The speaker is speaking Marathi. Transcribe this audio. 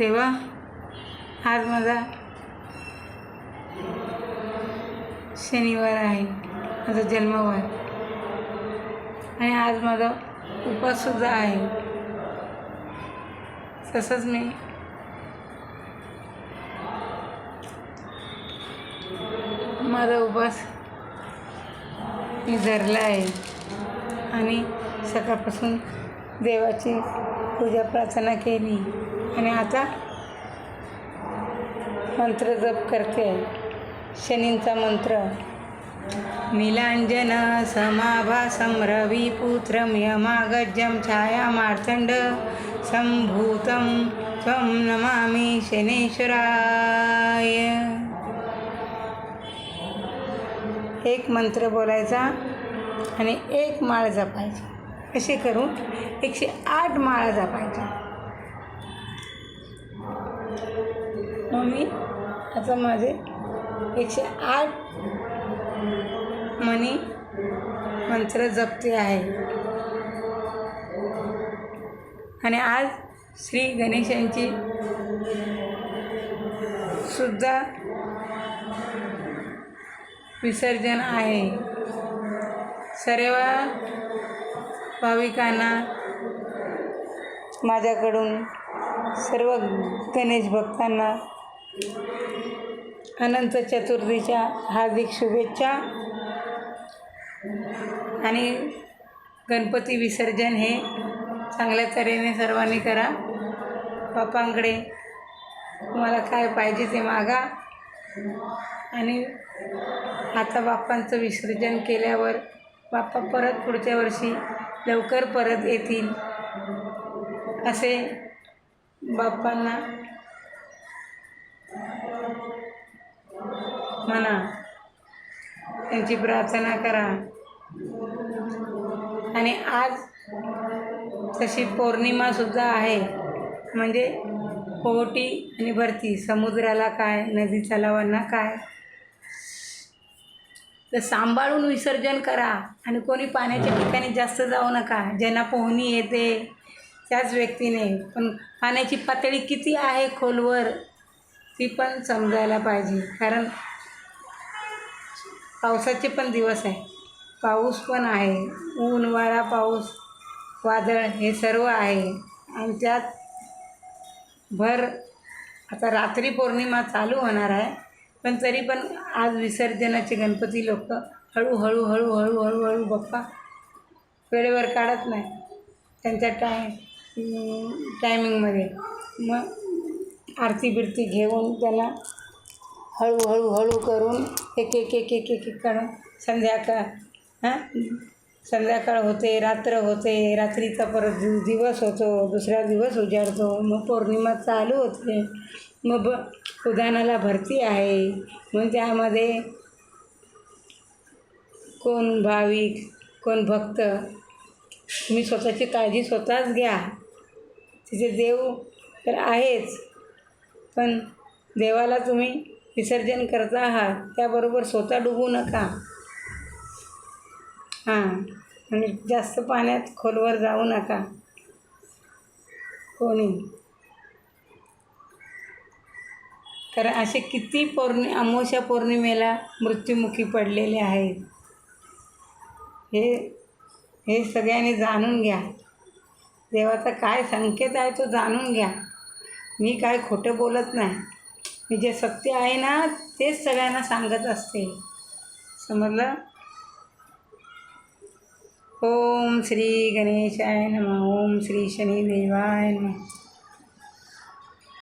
तेव्हा आज माझा शनिवार आहे, माझा जन्मवार, आणि आज माझा उपवाससुद्धा आहे. तसंच मी माझा उपवास मी धरला आहे आणि सकाळपासून देवाची पूजा प्रार्थना केली आणि आता मंत्र जप करते आहे. शनींचा मंत्र. नीलांजन समाभासं रविपुत्रं यमागज्जं छायामार्तण्ड संभूतं त्वं नमामि शनेश्वराय. एक मंत्र बोलायचा आणि एक माळ जपायची. असे करून 108 माळा जपायच्या. मग मी आता माझे 108 मनी मंत्र जपते आहे. आणि आज श्री गणेशांची सुद्धा विसर्जन आहे. सर्व भाविकांना माझ्याकडून, सर्व गणेश भक्तांना अनंत चतुर्थीच्या हार्दिक शुभेच्छा. आणि गणपती विसर्जन हे चांगल्या तऱ्हेने सर्वांनी करा. बाप्पांकडे तुम्हाला काय पाहिजे ते मागा. आणि आता बाप्पांचं विसर्जन केल्यावर बाप्पा परत पुढच्या वर्षी लवकर परत येतील असे बाप्पांना म्हणा, त्यांची प्रार्थना करा. आणि आज तशी पौर्णिमासुद्धा आहे, म्हणजे ओहोटी आणि भरती. समुद्राला काय, नदी तलावांना काय, तर सांभाळून विसर्जन करा. आणि कोणी पाण्याच्या ठिकाणी जास्त जाऊ नका. ज्यांना पोहणी येते त्याच व्यक्तीने, पण पाण्याची पातळी किती आहे खोलवर ती पण समजायला पाहिजे. कारण पावसाचे पण दिवस आहे, पाऊस पण आहे, ऊन, वारा, पाऊस, वादळ हे सर्व आहे. आणि त्यात भर आता रात्री पौर्णिमा चालू होणार आहे, पण तरी पण आज विसर्जनाचे गणपती लोक हळूहळू हळूहळू हळूहळू बाप्पा वेळेवर काढत नाही त्यांच्या टायमिंगमध्ये. मग आरती बिरती घेऊन त्यांना हळूहळू हळू करून एक एक एक एक एक एक काढून संध्याकाळ होते, रात्र होते, रात्रीचा परत दिवस होतो, दुसरा दिवस उजाडतो, मग पौर्णिमा चालू होते, मग उधाणाला भरती आहे. मग त्यामध्ये कोण भाविक, कोण भक्त, तुम्ही स्वतःची काळजी स्वतःच घ्या. तिथे देव तर आहेच, पण देवाला तुम्ही विसर्जन करता आहात त्याबरोबर स्वतः डुबू नका. आणि जास्त पाण्यात खोलवर जाऊ नका कोणी. कारण असे किती अमावस्या पौर्णिमेला मृत्युमुखी पडलेले आहेत. हे सगळ्यांनी जाणून घ्या. देवाचा काय संकेत आहे तो जाणून घ्या. मी काय खोटं बोलत नाही, मी जे सत्य आहे ना तेच सगळ्यांना सांगत असते. समजलं? ओम श्री गणेशाय नमः. ओम श्री शनिदेवाय नमः.